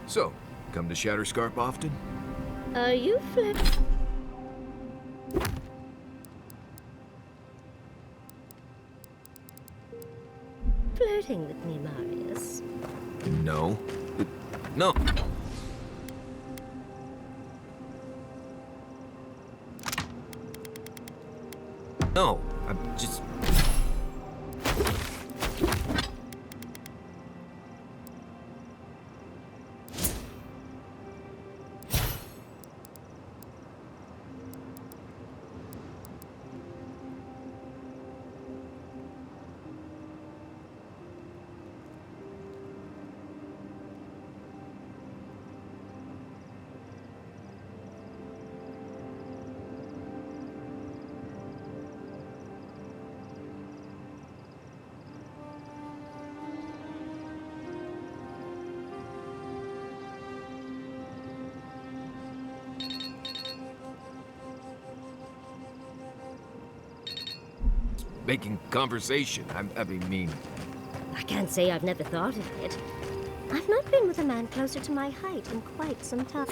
So, come to Shatterscarp often? Are you flirting with me, Marius? No. No. No, I'm just... making conversation. I mean... I can't say I've never thought of it. I've not been with a man closer to my height in quite some time.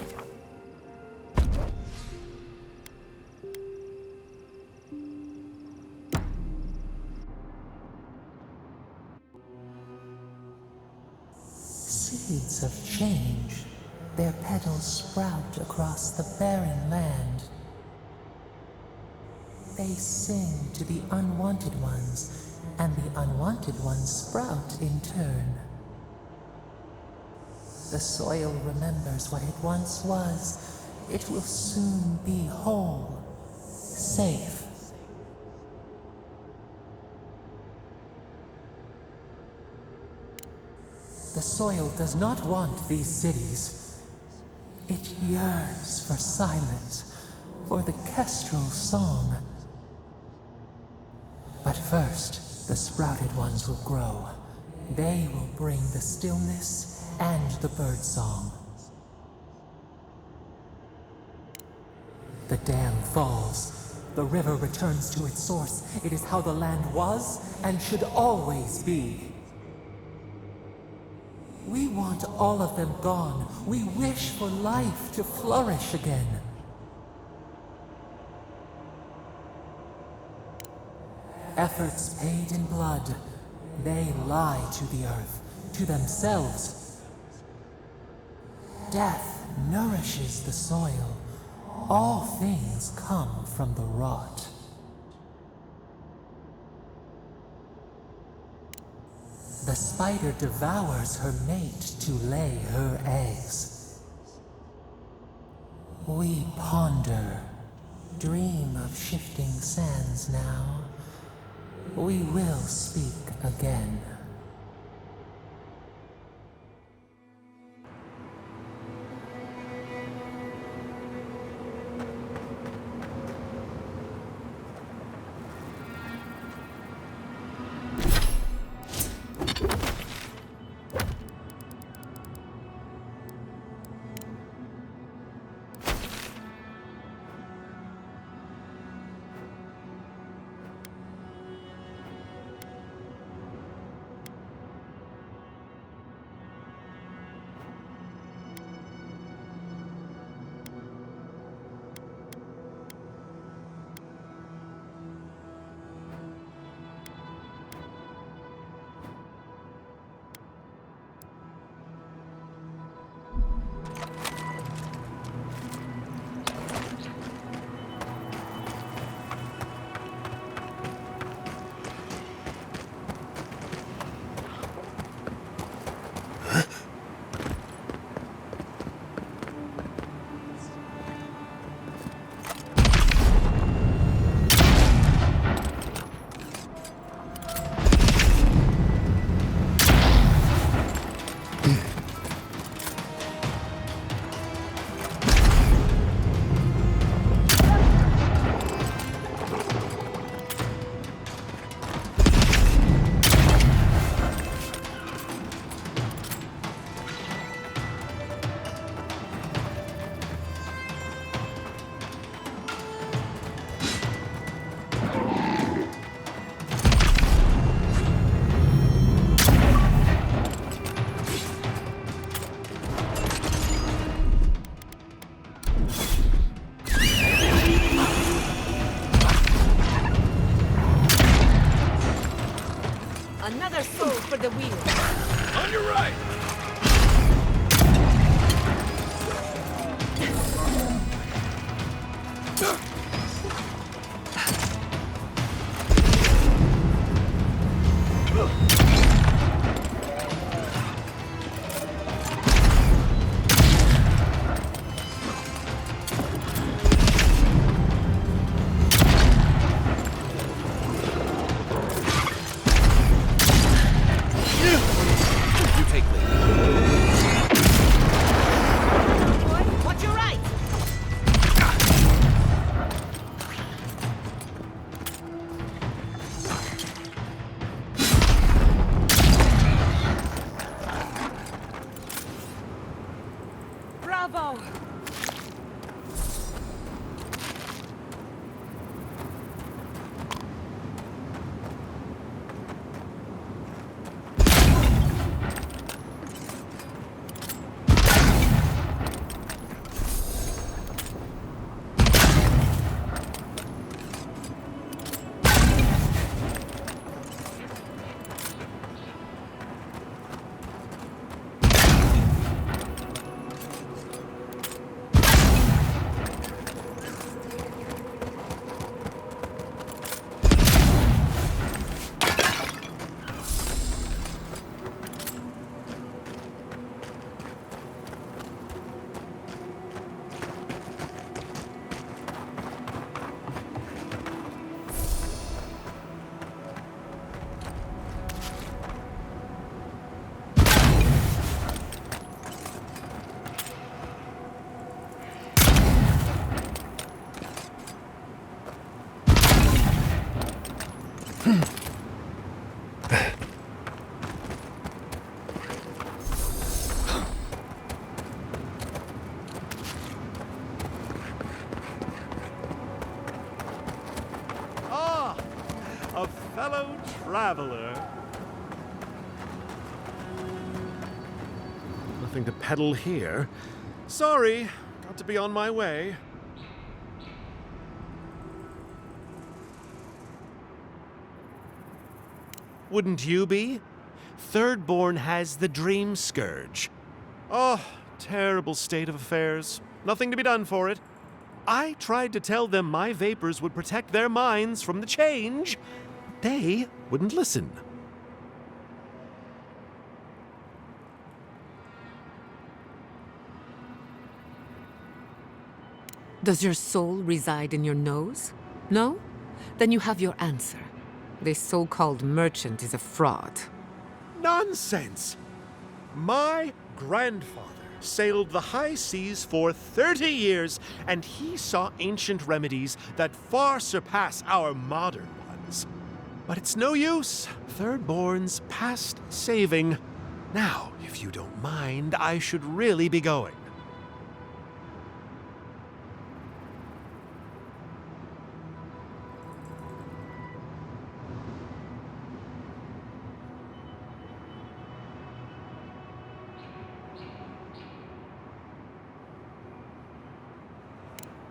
Seeds of change, their petals sprout across the barren land. They sing to the unwanted ones, and the unwanted ones sprout in turn. The soil remembers what it once was. It will soon be whole, safe. The soil does not want these cities. It yearns for silence, for the kestrel song. But first, the sprouted ones will grow. They will bring the stillness and the bird song. The dam falls. The river returns to its source. It is how the land was and should always be. We want all of them gone. We wish for life to flourish again. Efforts paid in blood, they lie to the earth, to themselves. Death nourishes the soil. All things come from the rot. The spider devours her mate to lay her eggs. We ponder, dream of shifting sands now. We will speak again. Another soul for the wheel. On your right! You take lead. Boy, watch your right. Bravo. A fellow traveler. Nothing to peddle here. Sorry, got to be on my way. Wouldn't you be? Thirdborn has the Dream Scourge. Oh, terrible state of affairs. Nothing to be done for it. I tried to tell them my vapors would protect their minds from the change. They wouldn't listen. Does your soul reside in your nose? No? Then you have your answer. This so-called merchant is a fraud. Nonsense! My grandfather sailed the high seas for 30 years, and he saw ancient remedies that far surpass our modern ones. But it's no use. Thirdborn's past saving. Now, if you don't mind, I should really be going.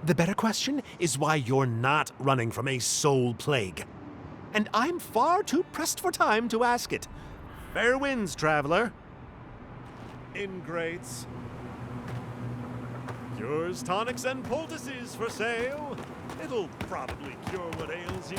The better question is why you're not running from a soul plague. And I'm far too pressed for time to ask it. Fair winds, traveler. Ingrates. Cures, tonics, and poultices for sale. It'll probably cure what ails you.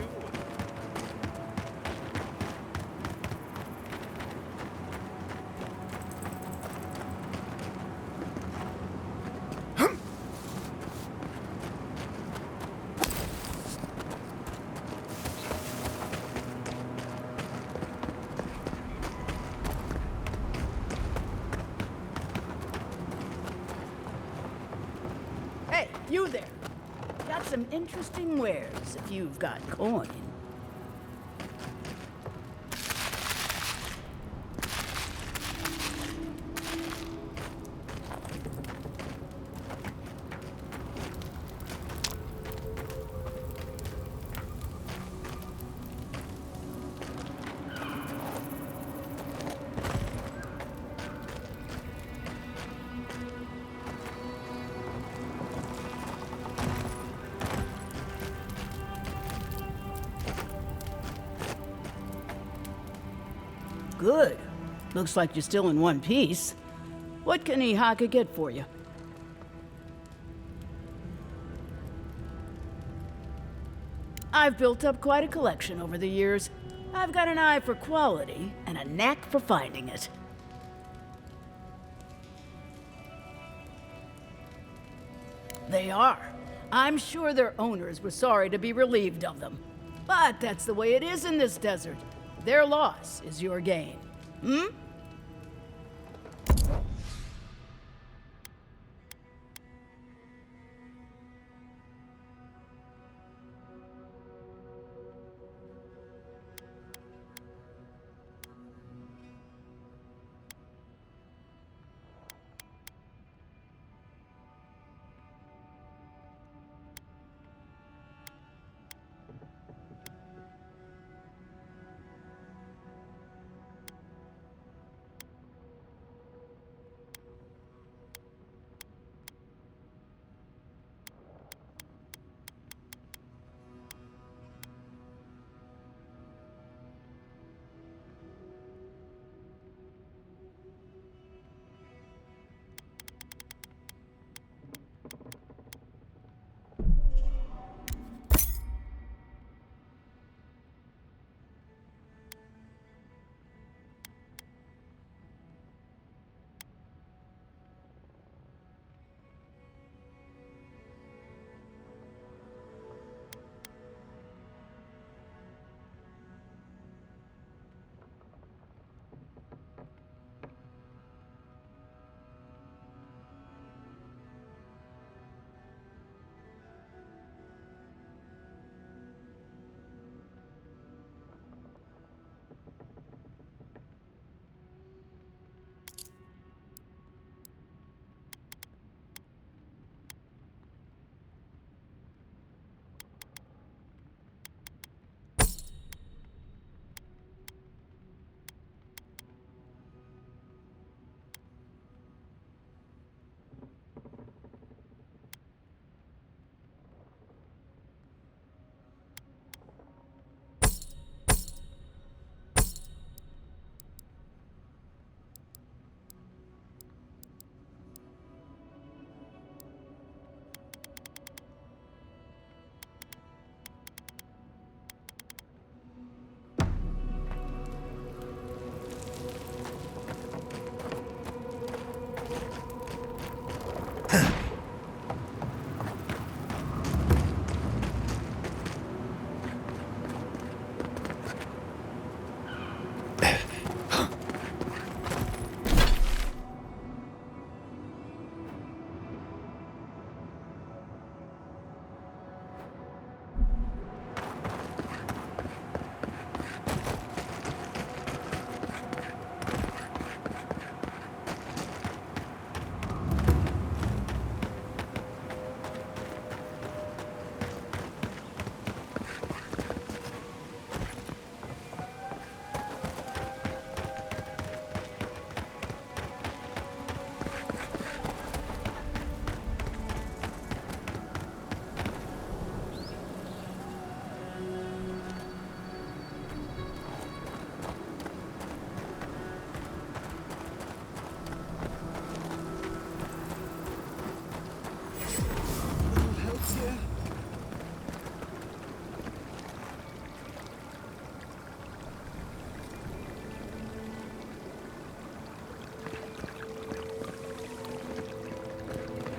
Hey, you there. Got some interesting wares if you've got coin. Good. Looks like you're still in one piece. What can Ihaka get for you? I've built up quite a collection over the years. I've got an eye for quality and a knack for finding it. They are. I'm sure their owners were sorry to be relieved of them. But that's the way it is in this desert. Their loss is your gain. Hmm?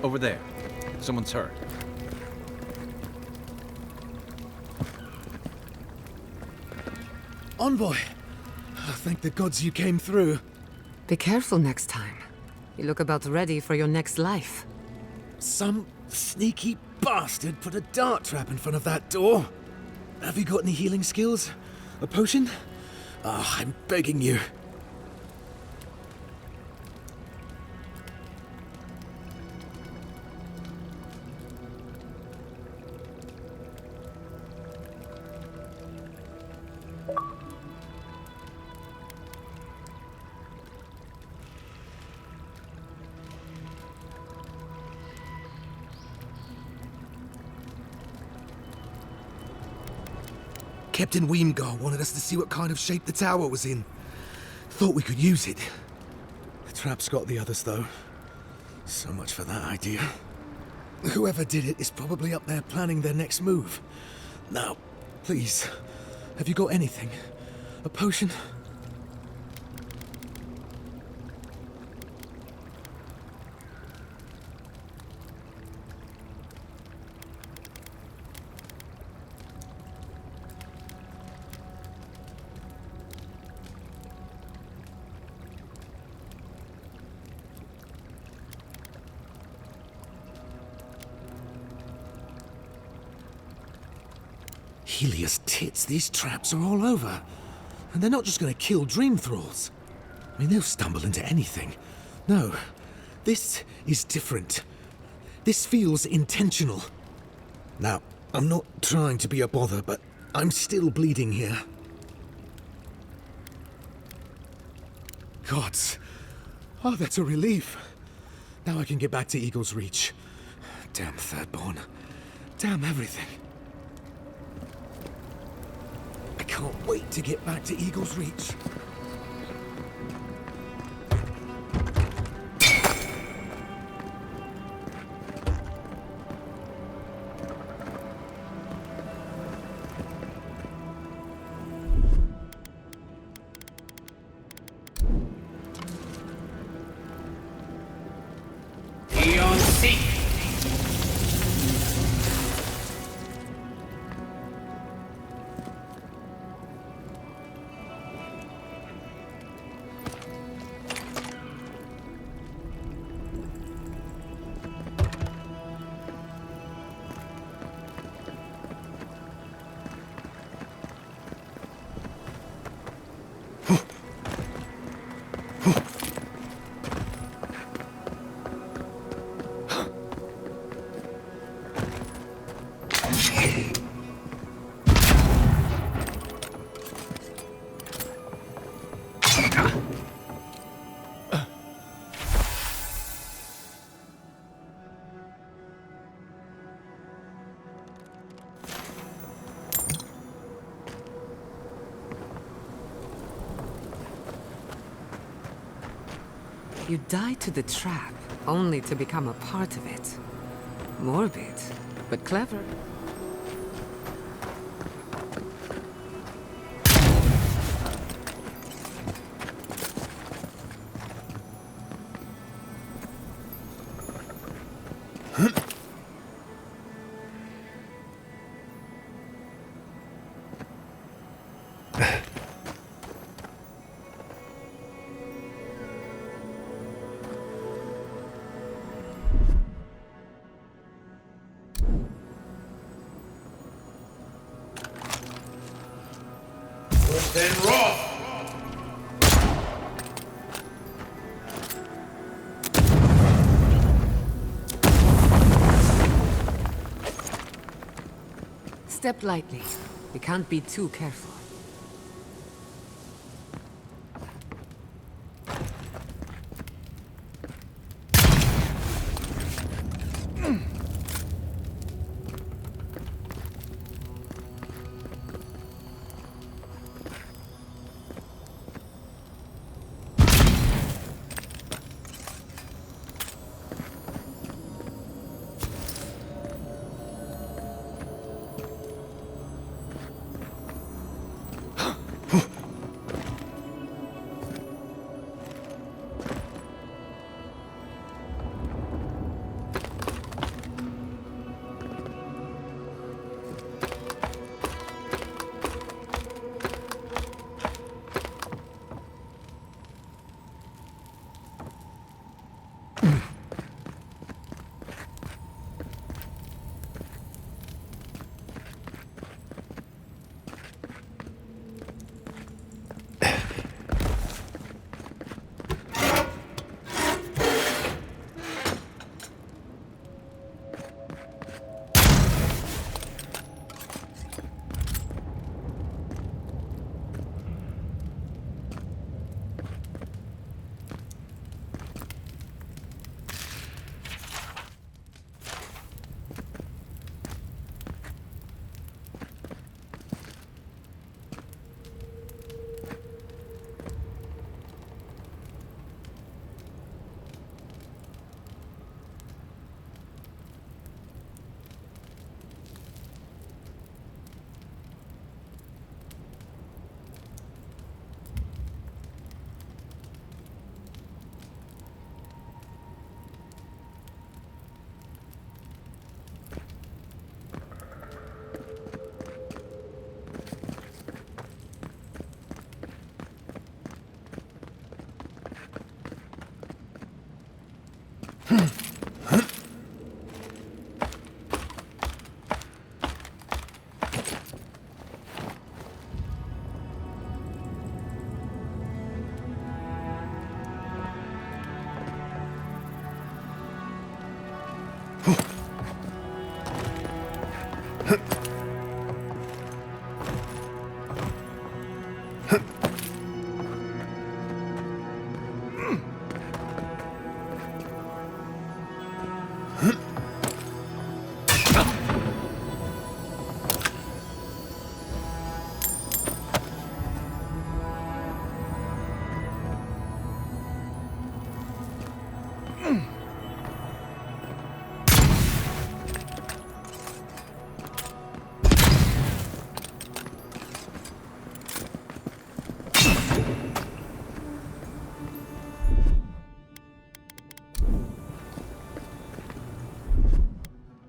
Over there. Someone's hurt. Envoy! Oh, thank the gods you came through. Be careful next time. You look about ready for your next life. Some sneaky bastard put a dart trap in front of that door. Have you got any healing skills? A potion? Ah, I'm begging you. Captain Weemgar wanted us to see what kind of shape the tower was in. Thought we could use it. The trap's got the others, though. So much for that idea. Whoever did it is probably up there planning their next move. Now, please, have you got anything? A potion? Helios tits, these traps are all over. And they're not just gonna kill dream thralls. I mean, they'll stumble into anything. No, this is different. This feels intentional. Now, I'm not trying to be a bother, but I'm still bleeding here. Gods. Oh, that's a relief. Now I can get back to Eagle's Reach. Damn Thirdborn. Damn everything. I can't wait to get back to Eagle's Reach. You died to the trap, only to become a part of it. Morbid, but clever. Then Roth! Step lightly. You can't be too careful.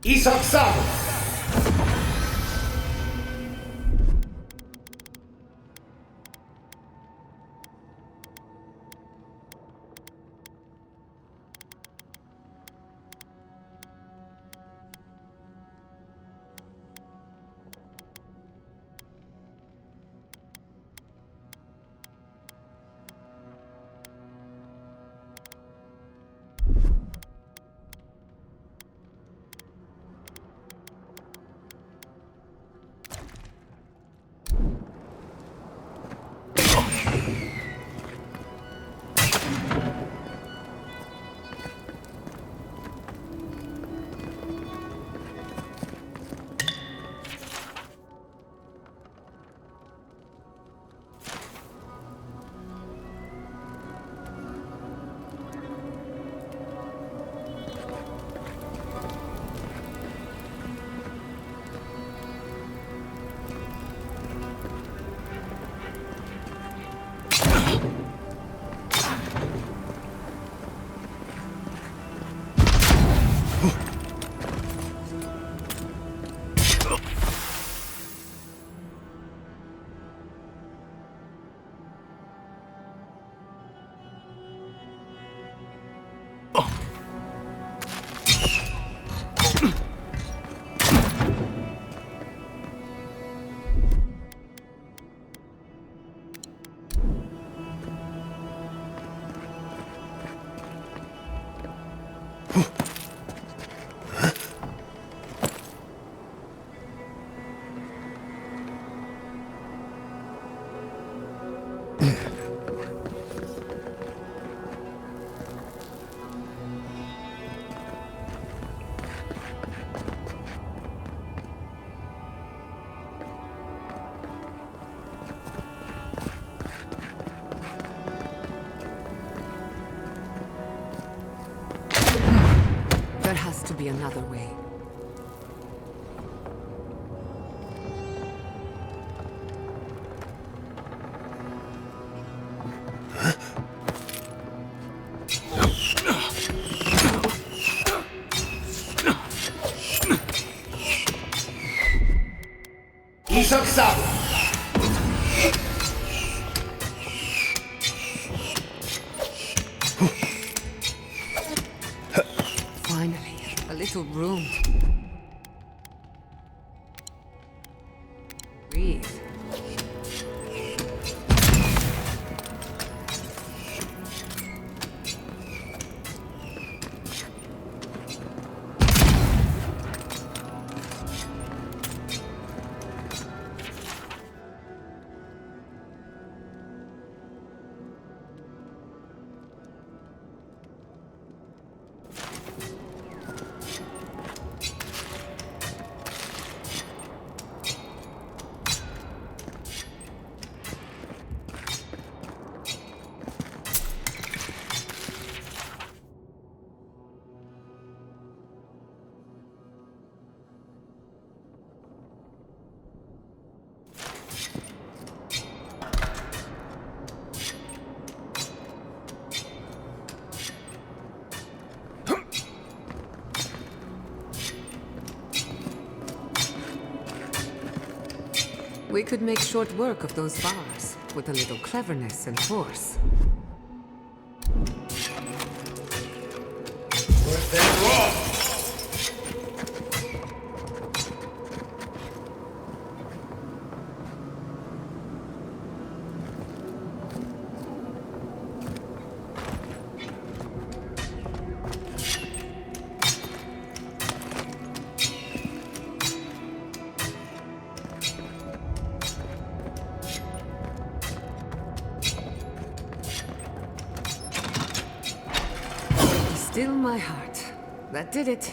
Isaksado! There has to be another way. Isaksado! Finally, a little room. Breathe. We could make short work of those bars, with a little cleverness and force. Put them wrong! Still my heart. That did it.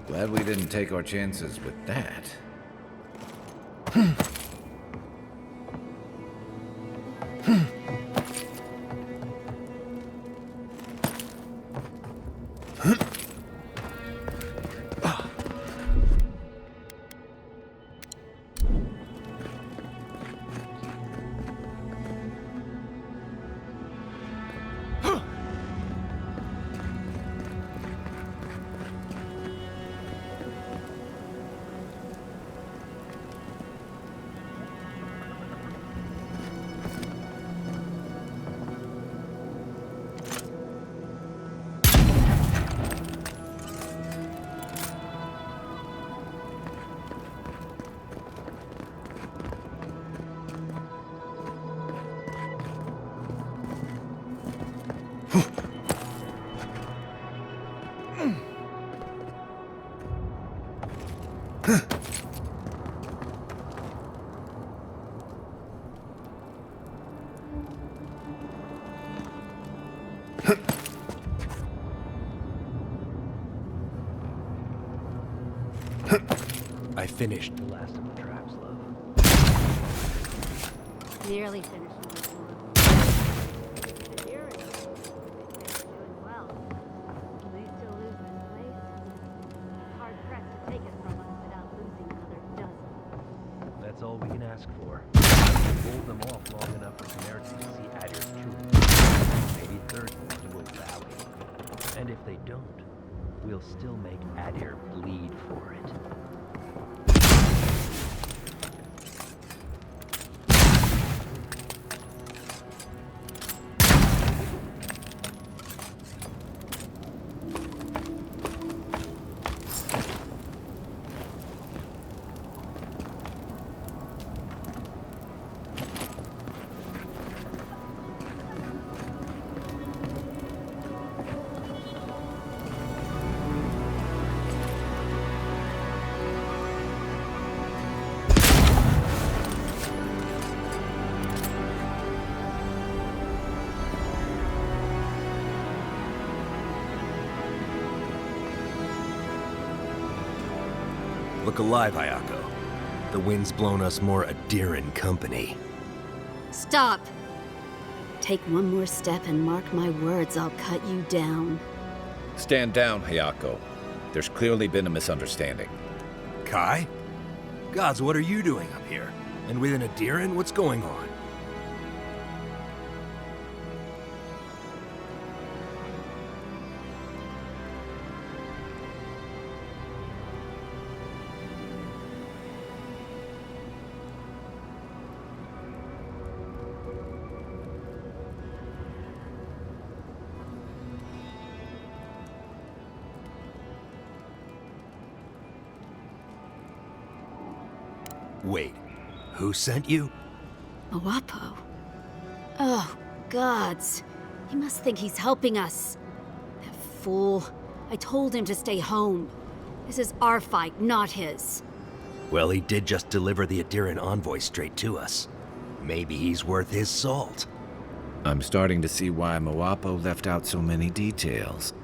Glad we didn't take our chances with that. I finished the last of the traps, love. Nearly finished. The Eora doing well. They still lose this place. Hard pressed to take it from us without losing another dozen. That's all we can ask for. Hold them off long enough for Khmer to see Adir's truth. Maybe Thirdborn will rally. And if they don't, we'll still make Adir bleed for it. Look alive, Ayako. The wind's blown us more Adiran company. Stop! Take one more step and mark my words, I'll cut you down. Stand down, Hayako. There's clearly been a misunderstanding. Kai? Gods, what are you doing up here? And with an Adiran, what's going on? Wait, who sent you? Moapo? Oh, gods. He must think he's helping us. That fool. I told him to stay home. This is our fight, not his. Well, he did just deliver the Adiran envoy straight to us. Maybe he's worth his salt. I'm starting to see why Moapo left out so many details.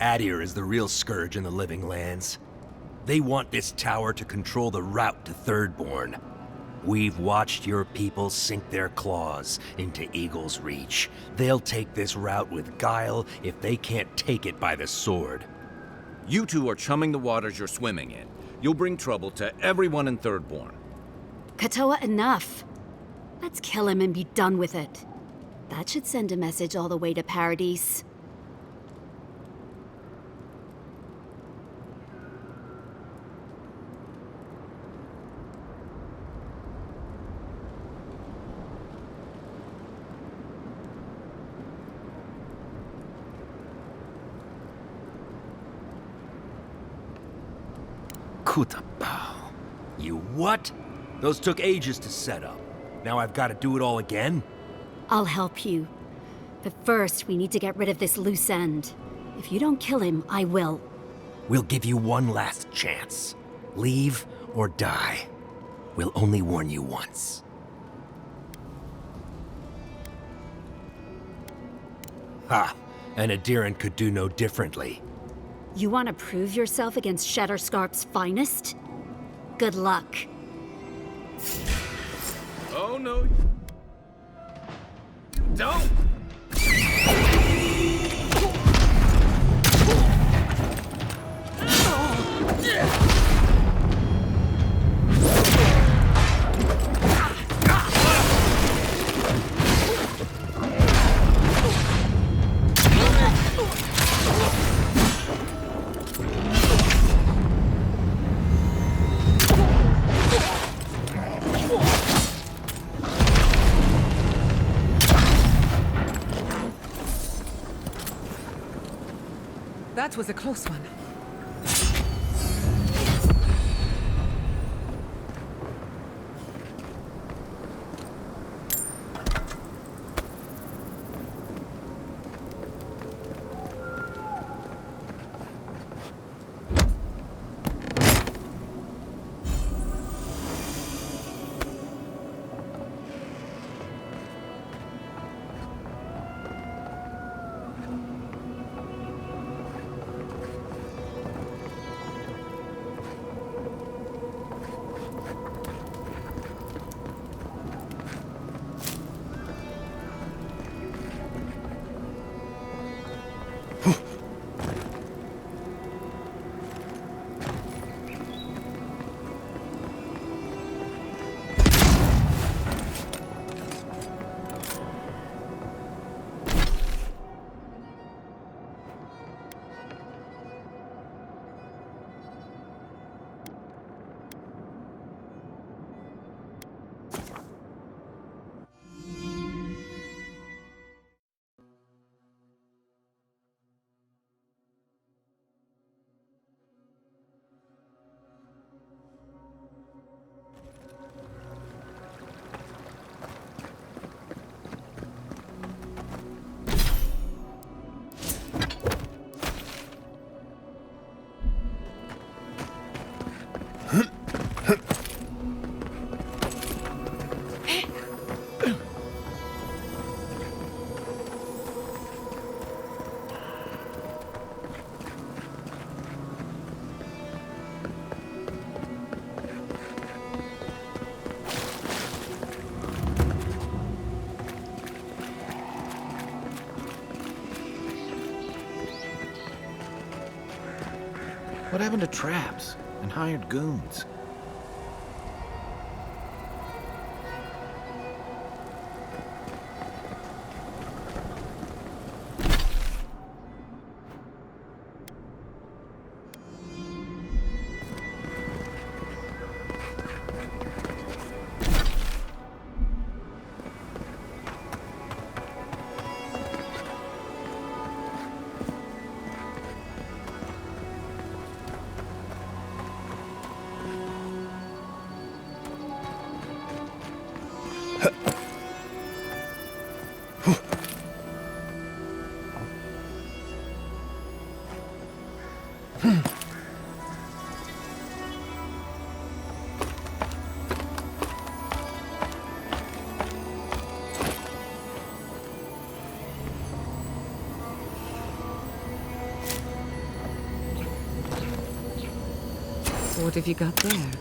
Adir is the real scourge in the living lands. They want this tower to control the route to Thirdborn. We've watched your people sink their claws into Eagle's Reach. They'll take this route with guile if they can't take it by the sword. You two are chumming the waters you're swimming in. You'll bring trouble to everyone in Thirdborn. Katoa, enough. Let's kill him and be done with it. That should send a message all the way to Paradise. Kutabao. You what? Those took ages to set up. Now I've got to do it all again? I'll help you. But first, we need to get rid of this loose end. If you don't kill him, I will. We'll give you one last chance. Leave or die. We'll only warn you once. Ha! And Adiran could do no differently. You want to prove yourself against Shatterscarp's finest? Good luck. Oh, no. You don't! That was a close one. What happened to traps and hired goons? What have you got there?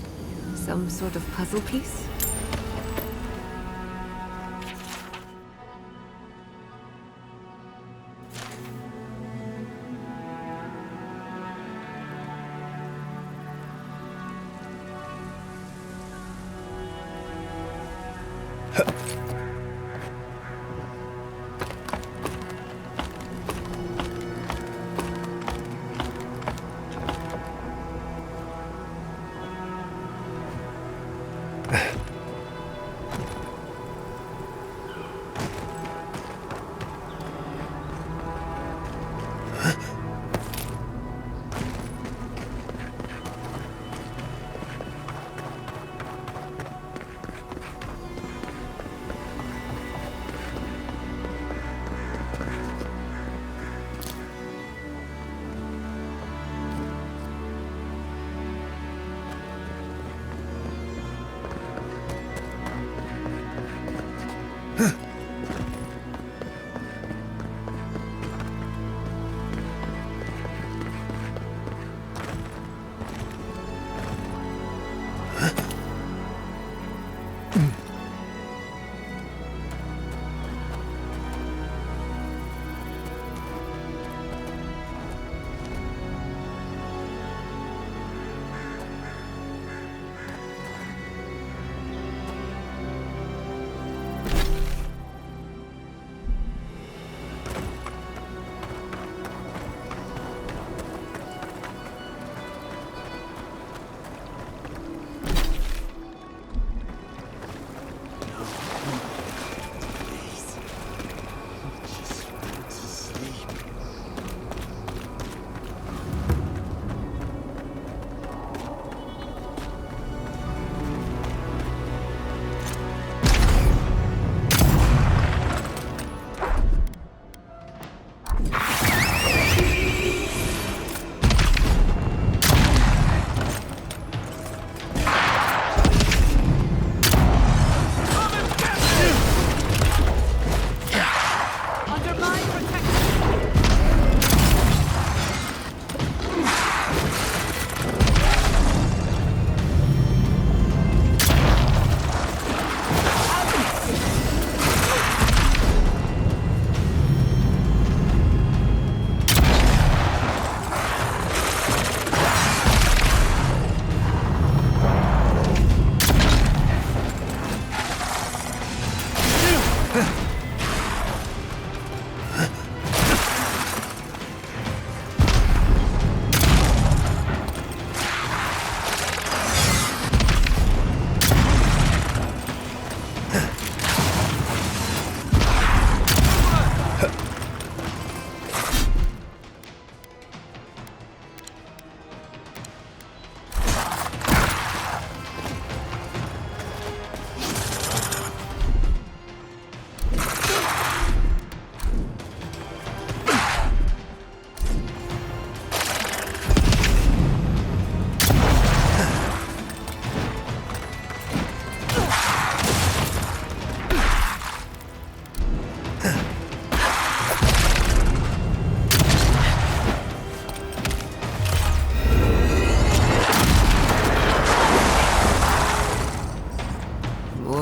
Some sort of puzzle piece?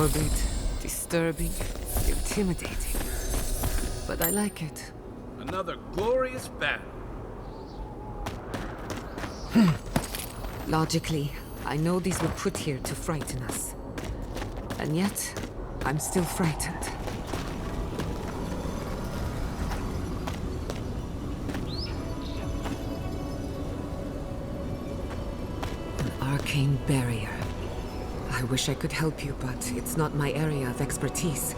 Morbid, disturbing, intimidating. But I like it. Another glorious battle. Logically, I know these were put here to frighten us. And yet, I'm still frightened. An arcane barrier. I wish I could help you, but it's not my area of expertise.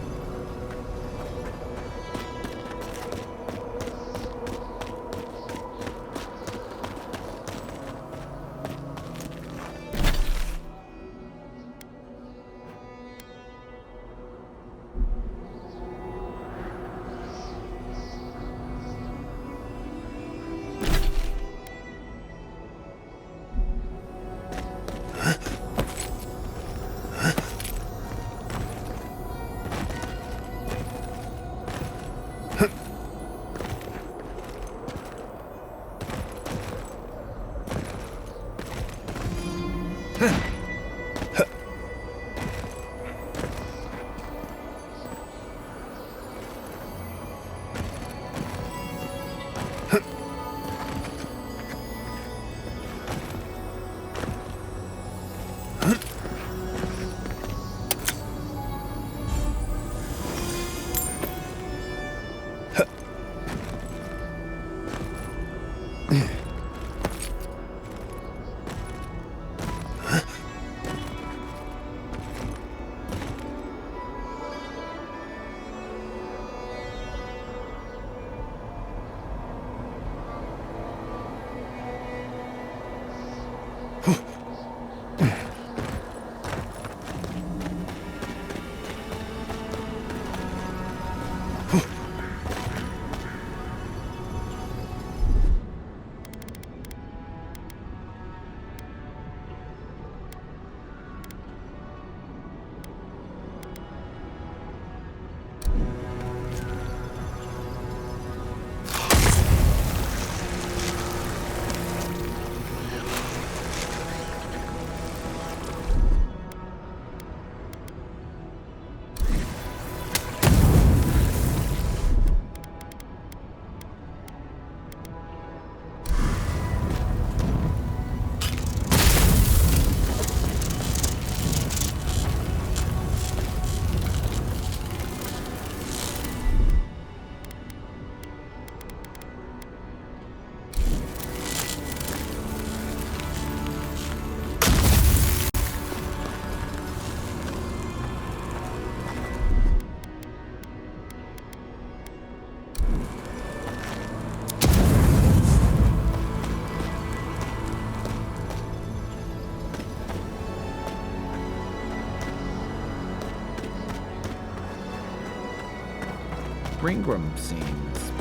Ringram seems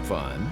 fun.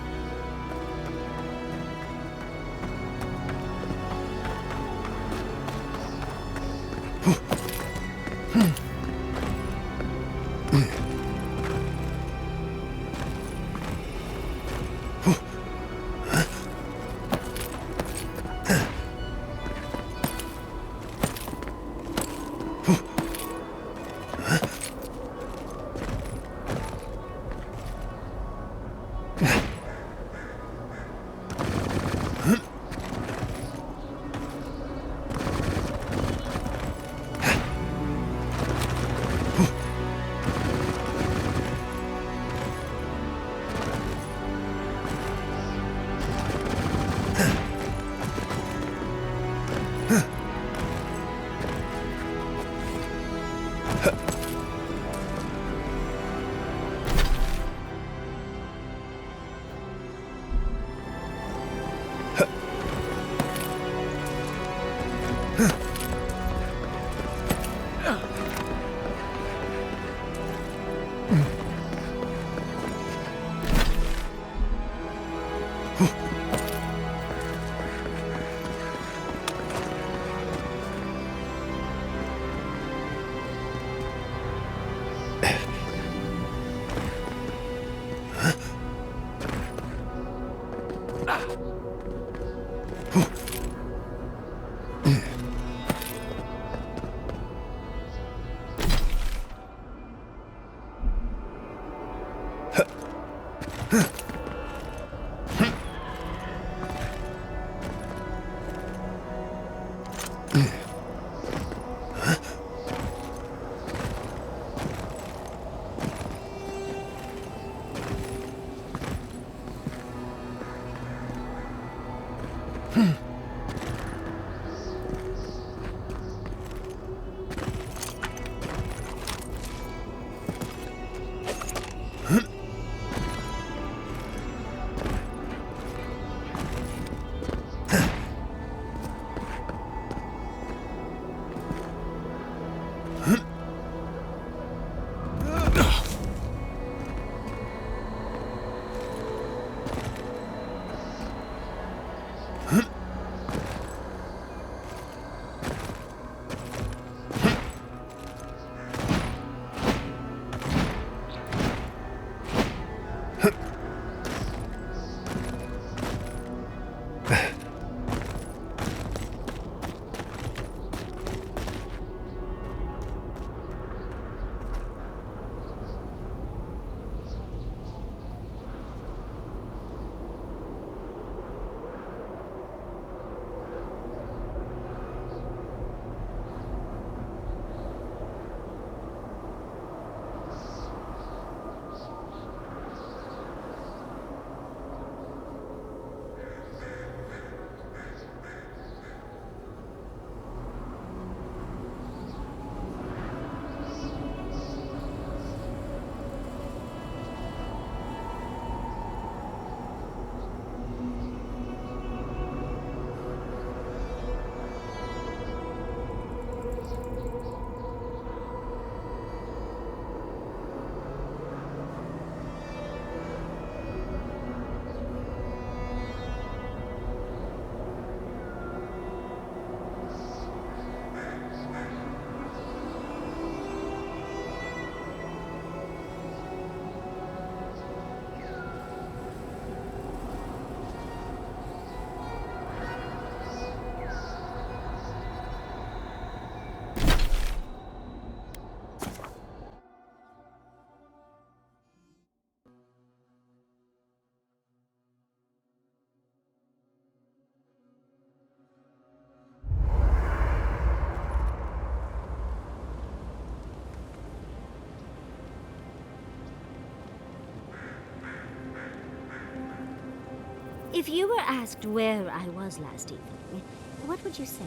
If you were asked where I was last evening, what would you say?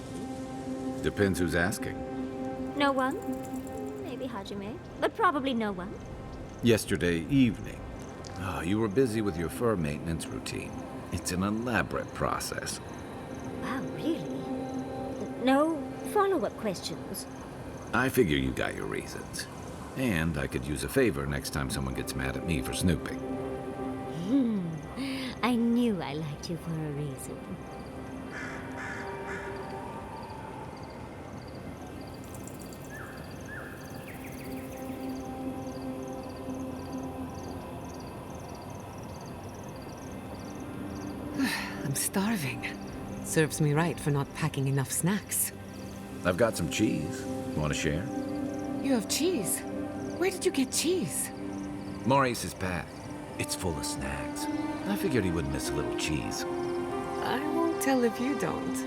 Depends who's asking. No one? Maybe Hajime, but probably no one. Yesterday evening. Oh, you were busy with your fur maintenance routine. It's an elaborate process. Wow, really? No follow-up questions? I figure you got your reasons. And I could use a favor next time someone gets mad at me for snooping. I knew I liked you for a reason. I'm starving. Serves me right for not packing enough snacks. I've got some cheese. Want to share? You have cheese? Where did you get cheese? Maurice's pack. It's full of snacks. I figured he wouldn't miss a little cheese. I won't tell if you don't.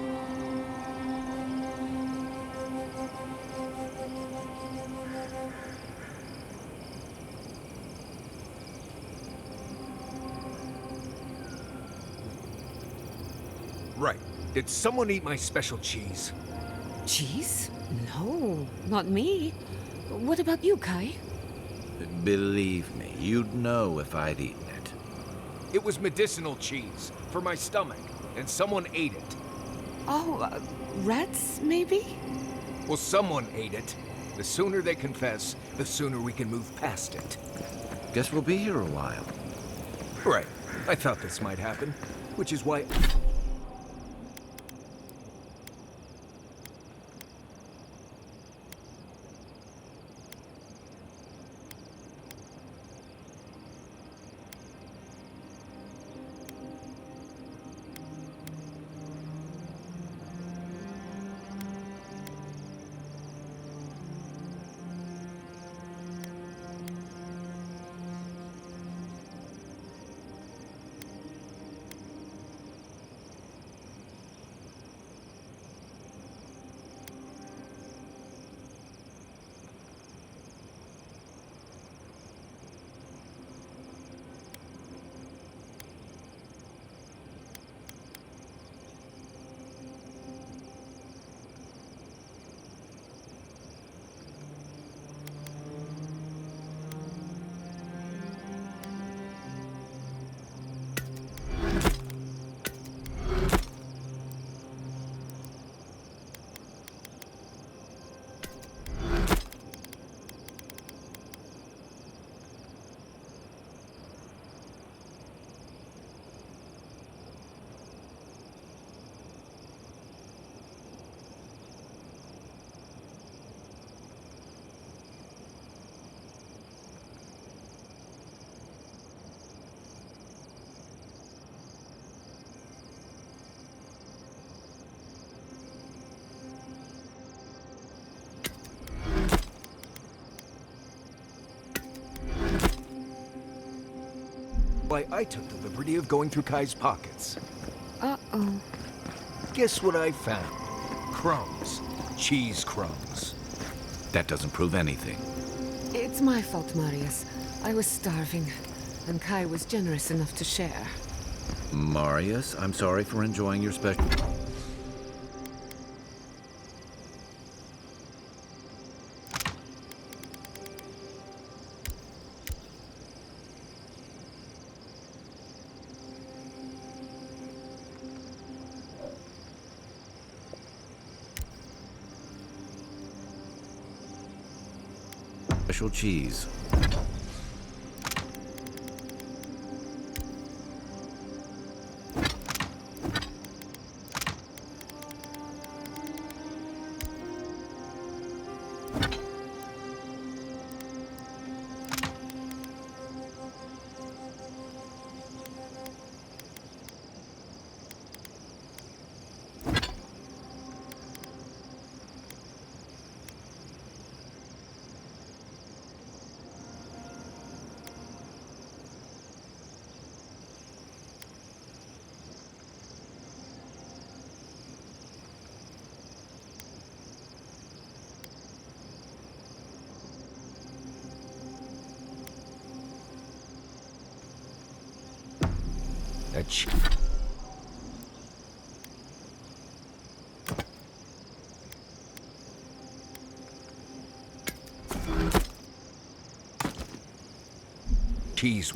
Right. Did someone eat my special cheese? Cheese? No, not me. What about you, Kai? Believe me, you'd know if I'd eaten it. It was medicinal cheese for my stomach, and someone ate it. Oh, rats, maybe? Well, someone ate it. The sooner they confess, the sooner we can move past it. Guess we'll be here a while. Right. I thought this might happen, which is why... Why, I took the liberty of going through Kai's pockets. Uh-oh. Guess what I found? Crumbs. Cheese crumbs. That doesn't prove anything. It's my fault, Marius. I was starving, and Kai was generous enough to share. Marius, I'm sorry for enjoying your special... special cheese. Cheese.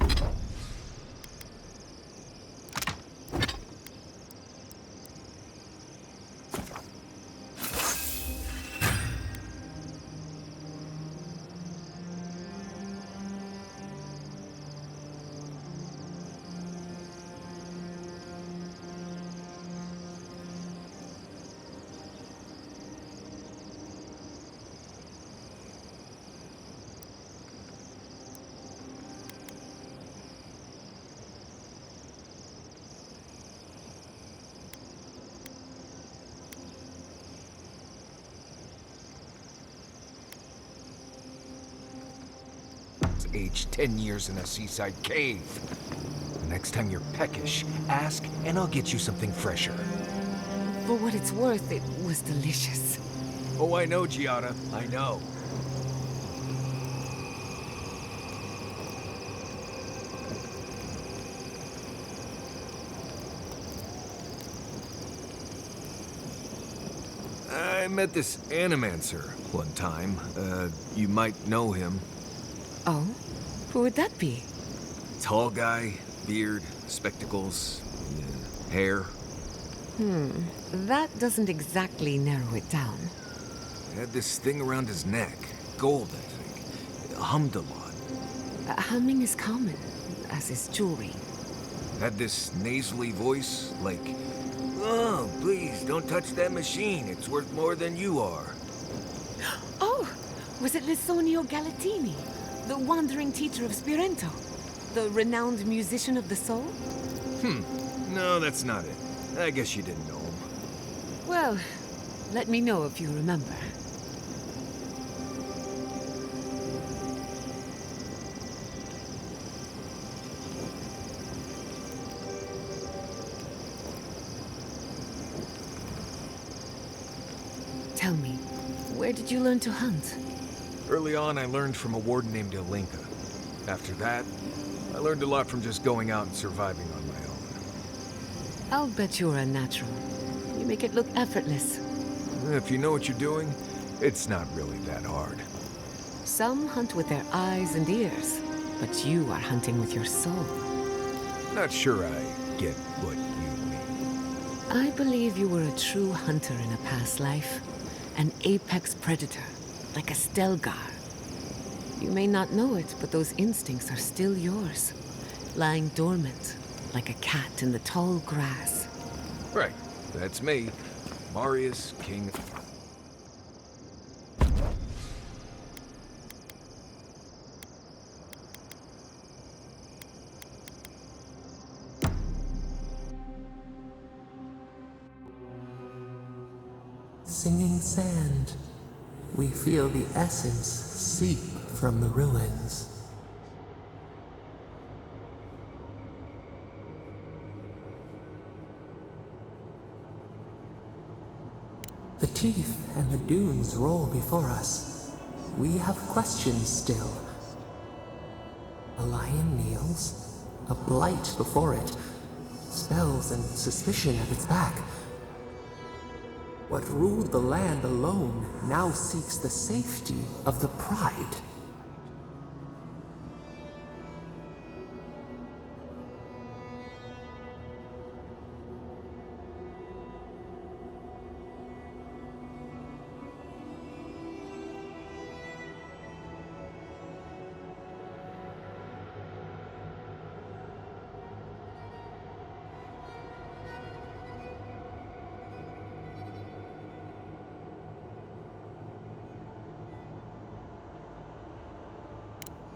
aged 10 years in a seaside cave. The next time you're peckish, ask and I'll get you something fresher. For what it's worth, it was delicious. Oh, I know, Giada. I know. I met this animancer one time. You might know him. Oh? Who would that be? Tall guy, beard, spectacles, hair. That doesn't exactly narrow it down. Had this thing around his neck. Gold, I think. Hummed a lot. Humming is common, as is jewelry. Had this nasally voice, like, "Oh, please, don't touch that machine. It's worth more than you are." Oh! Was it Lisonio Galatini, the wandering teacher of Spirento? The renowned musician of the soul? No, that's not it. I guess you didn't know him. Well, let me know if you remember. Tell me, where did you learn to hunt? Early on, I learned from a warden named Ilinka. After that, I learned a lot from just going out and surviving on my own. I'll bet you're a natural. You make it look effortless. If you know what you're doing, it's not really that hard. Some hunt with their eyes and ears, but you are hunting with your soul. Not sure I get what you mean. I believe you were a true hunter in a past life. An apex predator, like a Stelgar. You may not know it, but those instincts are still yours, lying dormant, like a cat in the tall grass. Right, that's me. Marius, king. Singing sand, we feel the essence seep from the ruins. The teeth and the dunes roll before us. We have questions still. A lion kneels, a blight before it, spells and suspicion at its back. What ruled the land alone now seeks the safety of the pride.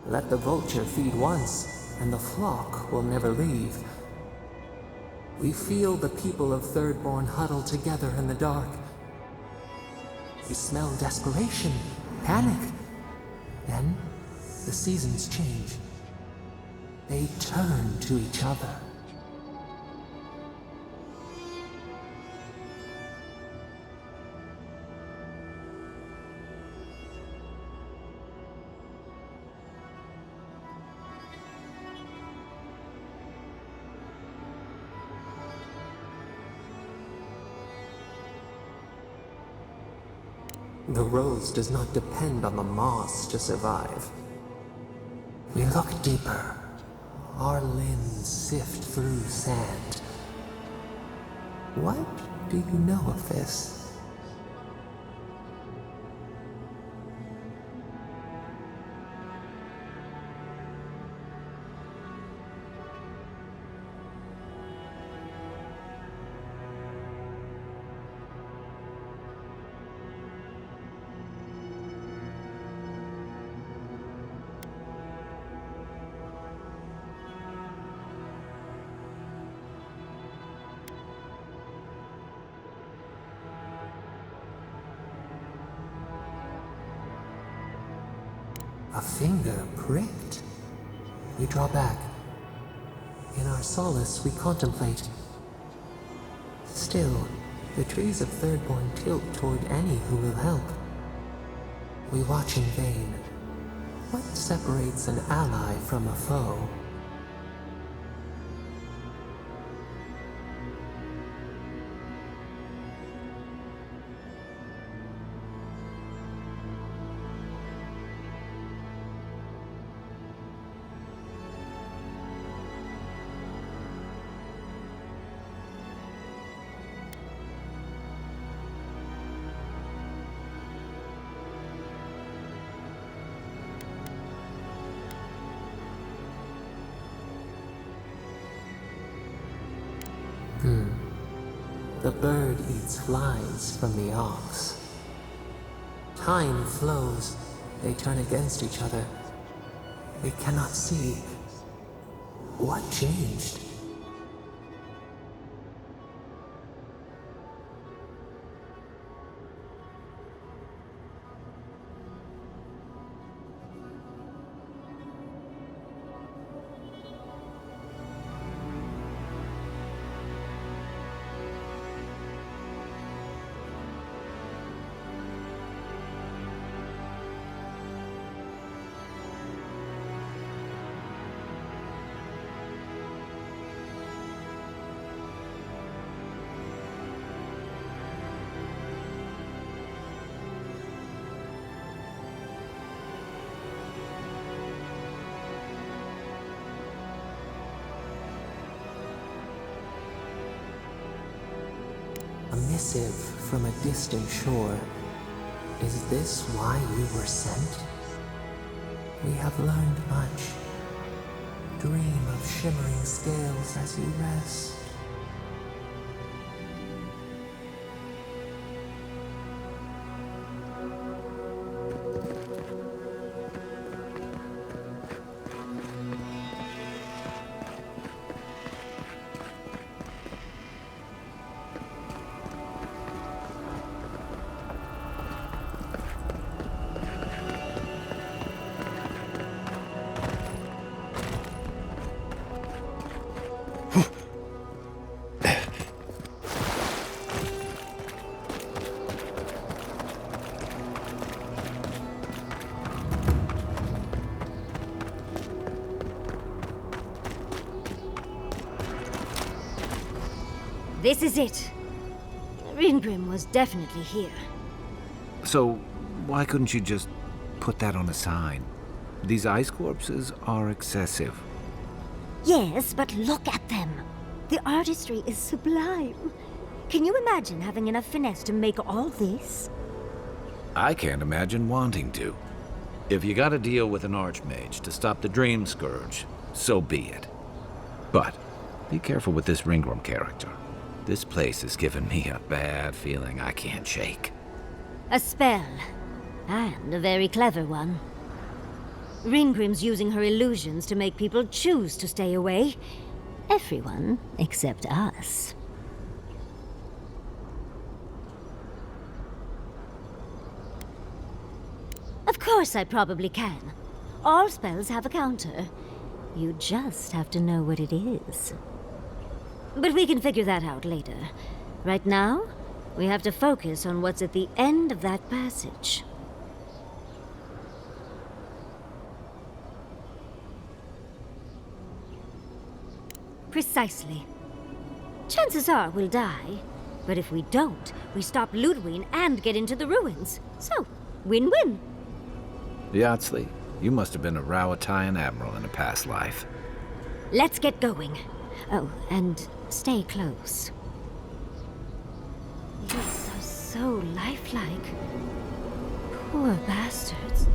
Let the vulture feed once, and the flock will never leave. We feel the people of Thirdborn huddle together in the dark. We smell desperation, panic. Then, the seasons change. They turn to each other. The rose does not depend on the moss to survive. We look deeper. Our limbs sift through sand. What do you know of this? A finger pricked. We draw back. In our solace, we contemplate. Still, the trees of Thirdborn tilt toward any who will help. We watch in vain. What separates an ally from a foe? The bird eats flies from the ox. Time flows. They turn against each other. We cannot see. What changed? A missive from a distant shore. Is this why you were sent? We have learned much. Dream of shimmering scales as you rest. This is it. Ringrim was definitely here. So, why couldn't you just put that on a sign? These ice corpses are excessive. Yes, but look at them. The artistry is sublime. Can you imagine having enough finesse to make all this? I can't imagine wanting to. If you gotta deal with an archmage to stop the Dream Scourge, so be it. But be careful with this Ringrim character. This place has given me a bad feeling I can't shake. A spell. And a very clever one. Ringrim's using her illusions to make people choose to stay away. Everyone except us. Of course I probably can. All spells have a counter. You just have to know what it is. But we can figure that out later. Right now, we have to focus on what's at the end of that passage. Precisely. Chances are we'll die. But if we don't, we stop Ludwig and get into the ruins. So, win-win. Yatsley, you must have been a Rowatayan admiral in a past life. Let's get going. Oh, and stay close. These are so lifelike. Poor bastards.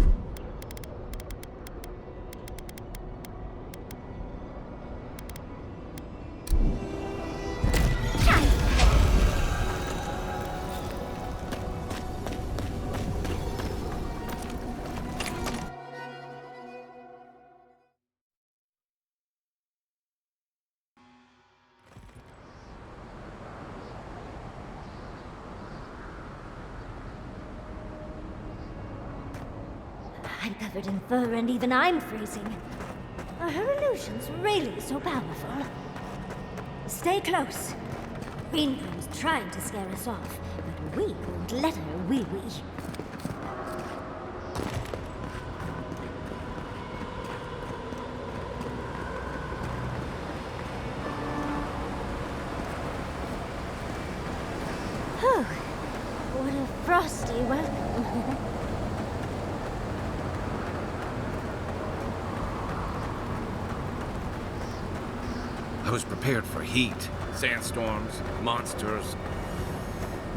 I'm covered in fur and even I'm freezing. Are her illusions really so powerful? Stay close. Green Girl's trying to scare us off, but we won't let her, will we? Whew. What a frosty welcome. I was prepared for heat, sandstorms, monsters.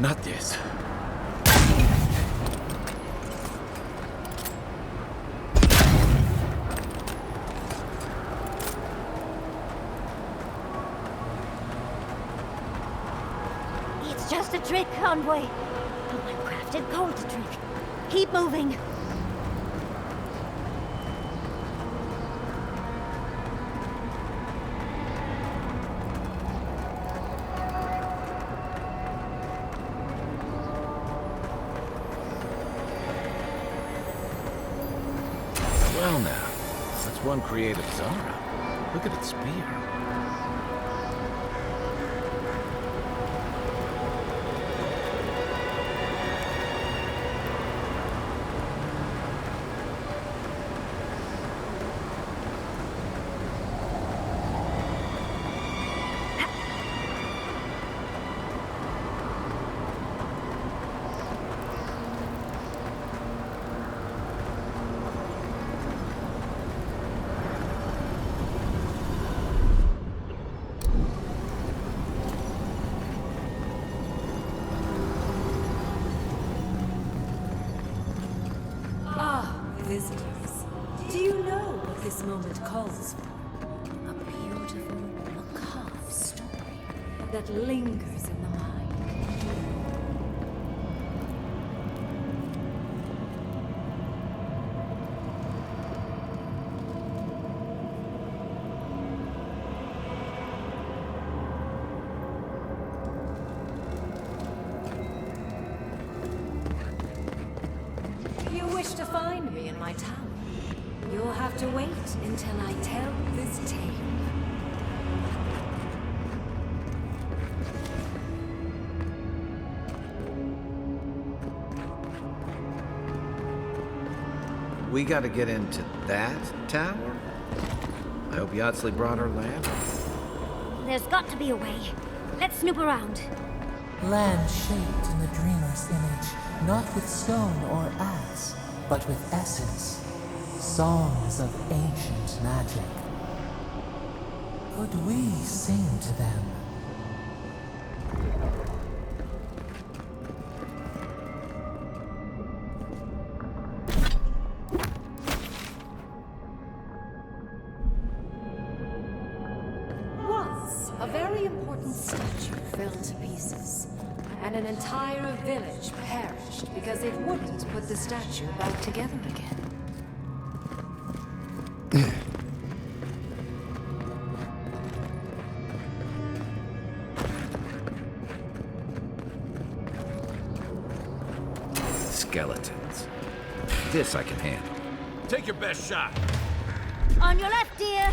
Not this. It's just a trick, Convoy. A well-crafted cold trick. Keep moving. Well now, that's one creative Zara. Look at its spear. Visitors, do you know what this moment calls for? A beautiful, macabre story that lingers in the mind. You wish to find me in my tower? You'll have to wait until I tell this tale. We gotta get into that tower? I hope Yatsley brought her lamp. There's got to be a way. Let's snoop around. Land shaped in the dreamer's image, not with stone or axe, but with essence. Songs of ancient magic. Could we sing to them? Once, a very important statue fell to pieces, and an entire village perished because it wouldn't put the statue back together again. Skeletons. This I can handle. Take your best shot. On your left, dear.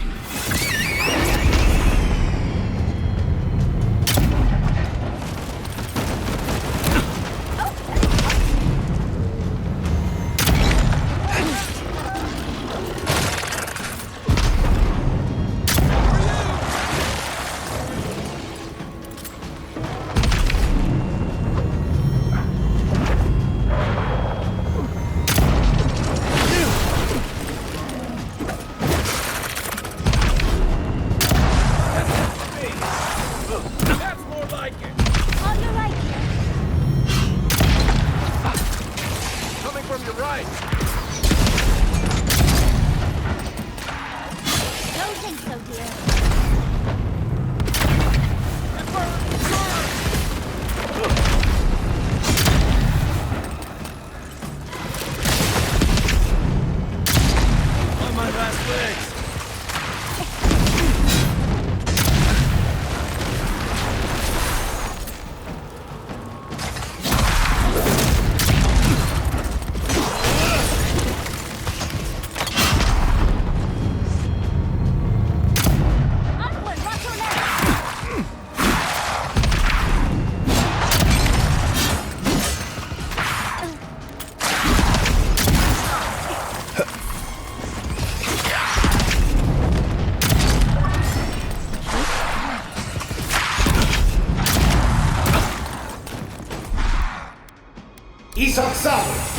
Isaksamu!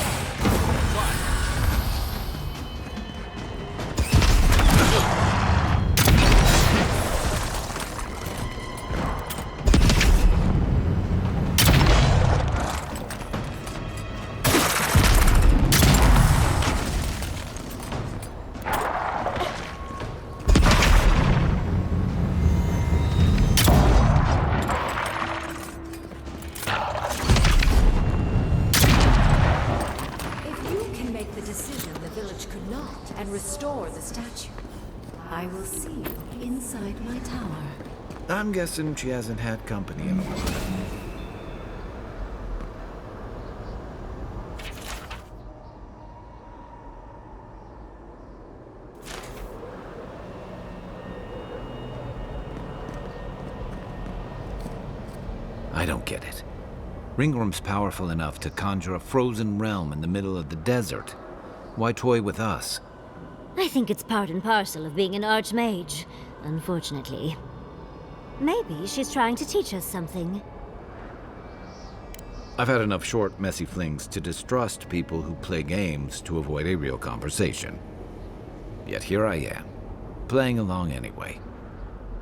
And restore the statue, I will see you inside my tower. I'm guessing she hasn't had company in a while. I don't get it. Ringworm's powerful enough to conjure a frozen realm in the middle of the desert. Why toy with us? I think it's part and parcel of being an archmage, unfortunately. Maybe she's trying to teach us something. I've had enough short, messy flings to distrust people who play games to avoid a real conversation. Yet here I am, playing along anyway.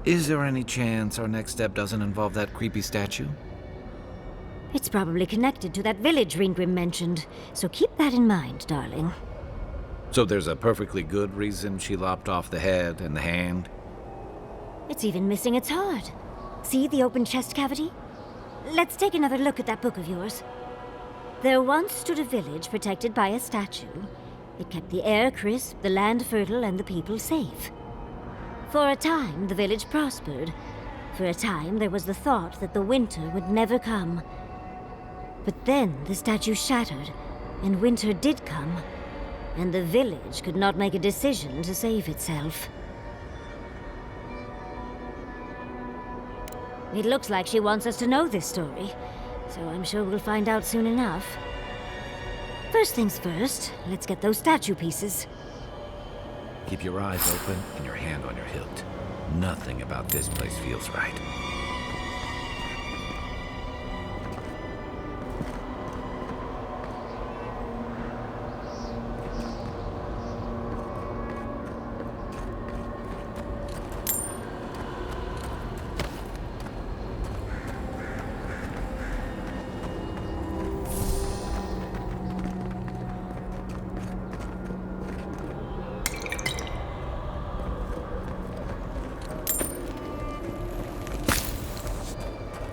Is there any chance our next step doesn't involve that creepy statue? It's probably connected to that village Ringgrim mentioned, so keep that in mind, darling. So there's a perfectly good reason she lopped off the head and the hand? It's even missing its heart. See the open chest cavity? Let's take another look at that book of yours. There once stood a village protected by a statue. It kept the air crisp, the land fertile, and the people safe. For a time, the village prospered. For a time, there was the thought that the winter would never come. But then the statue shattered, and winter did come. And the village could not make a decision to save itself. It looks like she wants us to know this story, so I'm sure we'll find out soon enough. First things first, let's get those statue pieces. Keep your eyes open and your hand on your hilt. Nothing about this place feels right.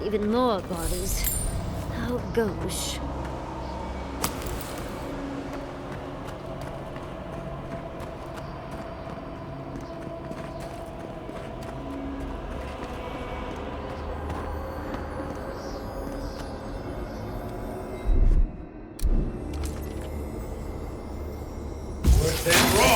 Even more bodies. How gauche. Worth and